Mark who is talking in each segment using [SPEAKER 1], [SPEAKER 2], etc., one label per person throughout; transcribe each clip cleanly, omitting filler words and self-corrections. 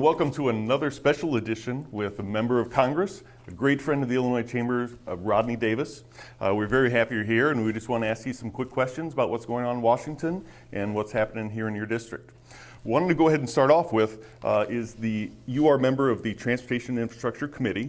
[SPEAKER 1] welcome to another special edition with a member of Congress, a great friend of the Illinois Chamber, Rodney Davis. We're very happy you're here, and we just want to ask you some quick questions about what's going on in Washington and what's happening here in your district. Wanted to go ahead and start off with you are a member of the Transportation and Infrastructure Committee.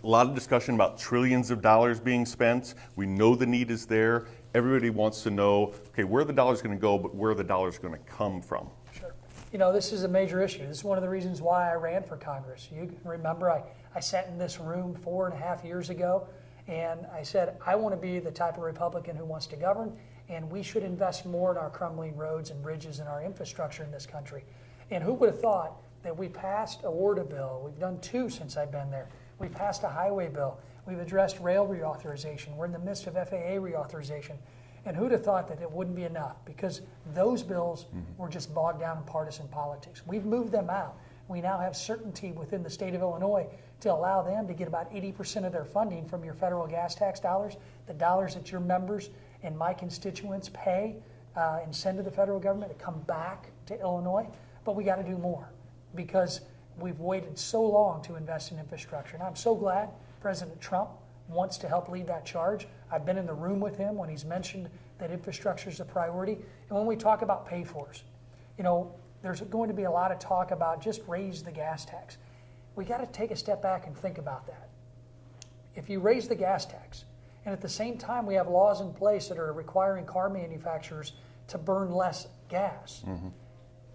[SPEAKER 1] A lot of discussion about trillions of dollars being spent. We know the need is there. Everybody wants to know, okay, where the dollar's going to go, but where the dollar's going to come from.
[SPEAKER 2] Sure. You know, this is a major issue. This is one of the reasons why I ran for Congress. You can remember I sat in this room 4.5 years ago, and I said, I want to be the type of Republican who wants to govern, and we should invest more in our crumbling roads and bridges and our infrastructure in this country. And who would have thought that we passed a WRDA bill? We've done 2 since I've been there. We passed a highway bill. We've addressed rail reauthorization. We're in the midst of FAA reauthorization. And who'd have thought that it wouldn't be enough? Because those bills were just bogged down in partisan politics. We've moved them out. We now have certainty within the state of Illinois to allow them to get about 80% of their funding from your federal gas tax dollars, the dollars that your members and my constituents pay and send to the federal government to come back to Illinois. But we got to do more because we've waited so long to invest in infrastructure. And I'm so glad President Trump wants to help lead that charge. I've been in the room with him when he's mentioned that infrastructure is a priority. And when we talk about pay-fors, you know, there's going to be a lot of talk about just raise the gas tax. We got to take a step back and think about that. If you raise the gas tax, and at the same time we have laws in place that are requiring car manufacturers to burn less gas,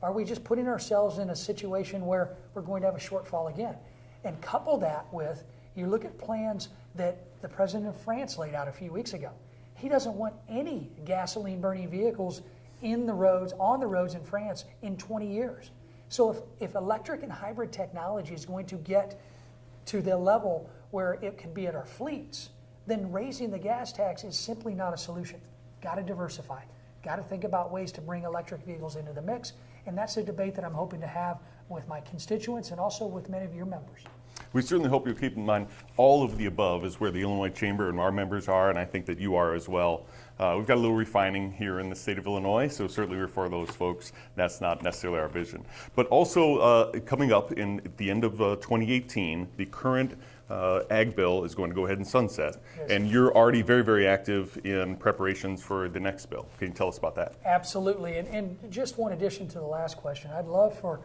[SPEAKER 2] are we just putting ourselves in a situation where we're going to have a shortfall again? And couple that with, you look at plans that the president of France laid out a few weeks ago. He doesn't want any gasoline burning vehicles on the roads in France in 20 years. So if electric and hybrid technology is going to get to the level where it can be at our fleets, then raising the gas tax is simply not a solution. Got to diversify. Got to think about ways to bring electric vehicles into the mix. And that's a debate that I'm hoping to have with my constituents and also with many of your members.
[SPEAKER 1] We certainly hope you'll keep in mind all of the above is where the Illinois Chamber and our members are, and I think that you are as well. We've got a little refining here in the state of Illinois, so certainly for those folks, that's not necessarily our vision. But also coming up at the end of 2018, the current ag bill is going to go ahead and sunset. Yes. And you're already very, very active in preparations for the next bill. Can you tell us about that?
[SPEAKER 2] Absolutely. And just one addition to the last question. I'd love for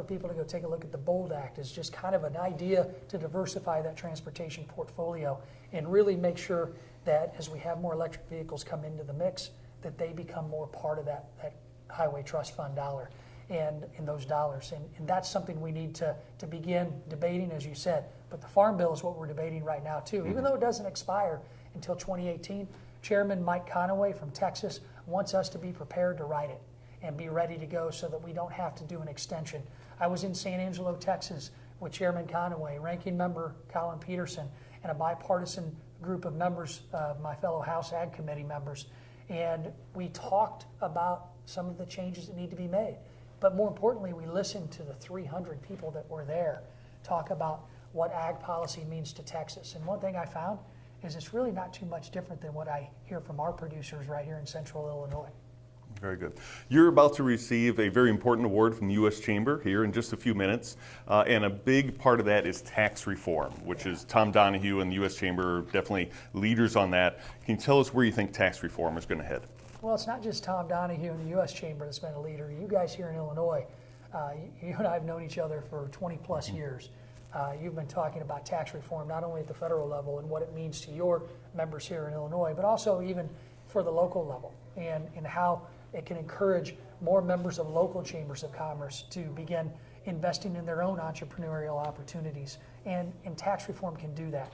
[SPEAKER 2] people to go take a look at the BOLD Act as just kind of an idea to diversify that transportation portfolio and really make sure that as we have more electric vehicles come into the mix, that they become more part of that highway trust fund dollar and in those dollars. And that's something we need to begin debating, as you said. But the Farm Bill is what we're debating right now, too. Even though it doesn't expire until 2018, Chairman Mike Conaway from Texas wants us to be prepared to write it and be ready to go so that we don't have to do an extension. I was in San Angelo, Texas with Chairman Conaway, Ranking Member Colin Peterson, and a bipartisan group of members, my fellow House Ag Committee members. And we talked about some of the changes that need to be made. But more importantly, we listened to the 300 people that were there talk about what ag policy means to Texas. And one thing I found is it's really not too much different than what I hear from our producers right here in central Illinois.
[SPEAKER 1] Very good. You're about to receive a very important award from the U.S. Chamber here in just a few minutes, and a big part of that is tax reform, which is Tom Donahue and the U.S. Chamber definitely leaders on that. Can you tell us where you think tax reform is going to head?
[SPEAKER 2] Well, it's not just Tom Donahue and the U.S. Chamber that's been a leader. You guys here in Illinois, you and I have known each other for 20 plus years. You've been talking about tax reform not only at the federal level and what it means to your members here in Illinois, but also even for the local level and how it can encourage more members of local chambers of commerce to begin investing in their own entrepreneurial opportunities. And tax reform can do that.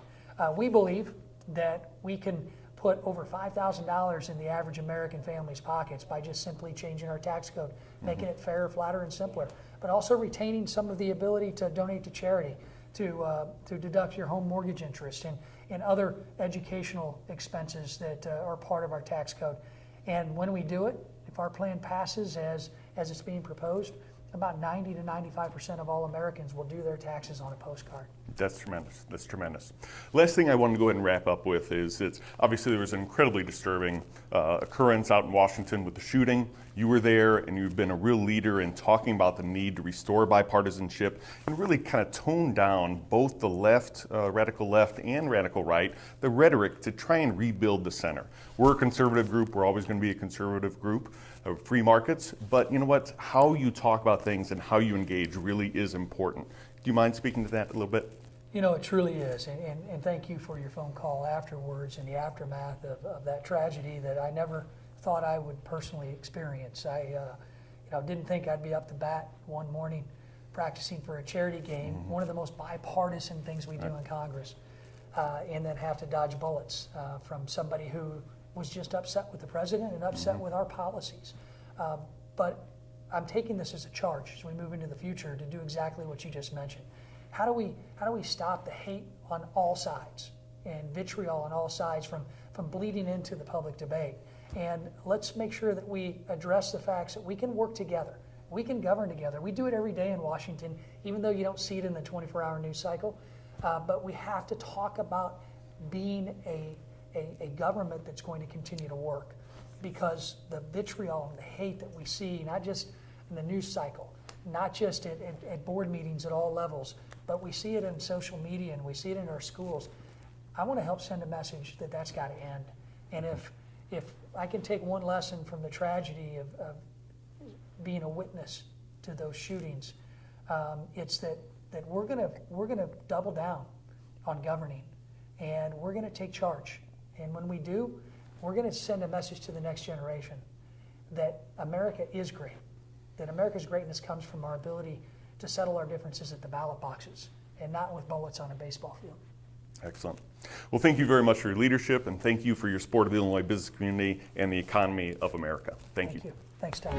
[SPEAKER 2] We believe that we can put over $5,000 in the average American family's pockets by just simply changing our tax code, making it fairer, flatter, and simpler, but also retaining some of the ability to donate to charity, to deduct your home mortgage interest and other educational expenses that are part of our tax code. And when we do it, if our plan passes as it's being proposed, about 90 to 95% of all Americans will do their taxes on a postcard.
[SPEAKER 1] That's tremendous. That's tremendous. Last thing I wanted to go ahead and wrap up with is it's obviously there was an incredibly disturbing occurrence out in Washington with the shooting. You were there, and you've been a real leader in talking about the need to restore bipartisanship and really kind of tone down both the left, radical left, and radical right, the rhetoric to try and rebuild the center. We're a conservative group. We're always going to be a conservative group. Free markets, but you know what? How you talk about things and how you engage really is important. Do you mind speaking to that a little bit?
[SPEAKER 2] You know, it truly is, and thank you for your phone call afterwards and the aftermath of that tragedy that I never thought I would personally experience. I didn't think I'd be up to bat one morning practicing for a charity game, one of the most bipartisan things we do in Congress, and then have to dodge bullets from somebody who was just upset with the president and upset with our policies. But I'm taking this as a charge as we move into the future to do exactly what you just mentioned. How do we stop the hate on all sides and vitriol on all sides from bleeding into the public debate? And let's make sure that we address the facts that we can work together. We can govern together. We do it every day in Washington, even though you don't see it in the 24-hour news cycle. But we have to talk about being a government that's going to continue to work, because the vitriol and the hate that we see, not just in the news cycle, not just at board meetings at all levels, but we see it in social media and we see it in our schools. I want to help send a message that that's got to end. And if I can take one lesson from the tragedy of being a witness to those shootings, it's that we're gonna double down on governing, and we're gonna take charge. And when we do, we're going to send a message to the next generation that America is great, that America's greatness comes from our ability to settle our differences at the ballot boxes and not with bullets on a baseball field.
[SPEAKER 1] Excellent. Well, thank you very much for your leadership, and thank you for your support of the Illinois business community and the economy of America. Thank you.
[SPEAKER 2] Thanks, Tom.